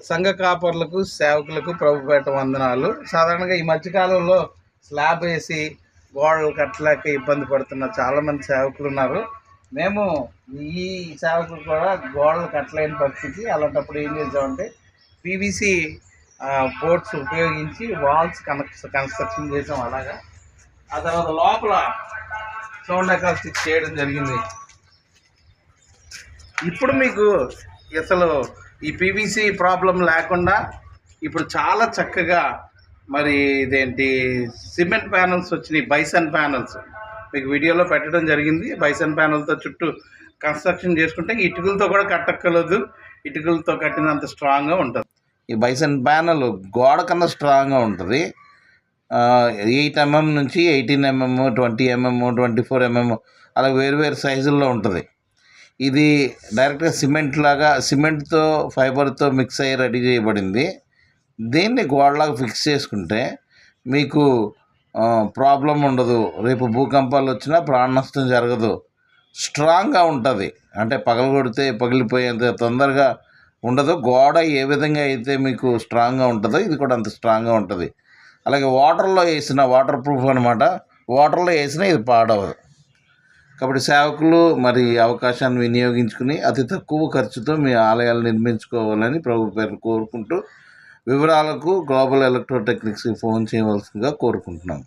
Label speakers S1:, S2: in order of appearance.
S1: సంఘ కాపర్లకు సేవకులకు ప్రభుపేట వందనాలు. సాధారణంగా ఈ మధ్యకాలంలో స్లాబ్ వేసి గోడలు కట్టలేక ఇబ్బంది పడుతున్న చాలామంది సేవకులు ఉన్నారు. మేము ఈ సేవకులు కూడా గోడలు కట్టలేని పరిస్థితి. అలాంటప్పుడు ఏం చేసామంటే పీవీసీ బోర్డ్స్ ఉపయోగించి వాల్స్ కన్స్ట్రక్షన్ చేసాం. అలాగా ఆ తర్వాత లోపల సౌండ్ అకాస్టిక్ చేయడం జరిగింది. ఇప్పుడు మీకు అసలు ఈ పీవీసీ ప్రాబ్లం లేకుండా ఇప్పుడు చాలా చక్కగా మరి ఇదేంటి సిమెంట్ ప్యానల్స్ వచ్చినాయి. బైసన్ ప్యానల్స్ మీకు వీడియోలో పెట్టడం జరిగింది. బైసన్ ప్యానల్తో చుట్టూ కన్స్ట్రక్షన్ చేసుకుంటే ఇటుకలతో కూడా కట్టక్కర్లేదు. ఇటుకలతో కట్టినంత స్ట్రాంగ్గా ఉంటుంది. ఈ బైసన్ ప్యానల్ గోడ కన్నా స్ట్రాంగ్గా ఉంటుంది. 8 mm నుంచి 18 mm, 20 mm, 24 mm అలా వేరు సైజుల్లో ఉంటుంది. ఇది డైరెక్ట్గా సిమెంట్తో ఫైబర్తో మిక్స్ అయ్యి రెడీ చేయబడింది. దీన్ని గోడలాగా ఫిక్స్ చేసుకుంటే మీకు ప్రాబ్లం ఉండదు. రేపు భూకంపాలు వచ్చినా ప్రాణ నష్టం జరగదు. స్ట్రాంగ్గా ఉంటుంది. అంటే పగలగొడితే పగిలిపోయేంత తొందరగా ఉండదు. గోడ ఏ విధంగా అయితే మీకు స్ట్రాంగ్గా ఉంటుందో ఇది కూడా అంత స్ట్రాంగ్గా ఉంటుంది. అలాగే వాటర్లో వేసిన వాటర్ ప్రూఫ్ అనమాట. వాటర్లో వేసినా ఇది పాడవదు. కాబట్టి సేవకులు మరి అవకాశాన్ని వినియోగించుకుని అతి తక్కువ ఖర్చుతో మీ ఆలయాలు నిర్మించుకోవాలని ప్రభు పేరు కోరుకుంటూ వివరాలకు గ్లోబల్ ఎలక్ట్రోటెక్నిక్స్కి ఫోన్ చేయవలసిందిగా కోరుకుంటున్నాం.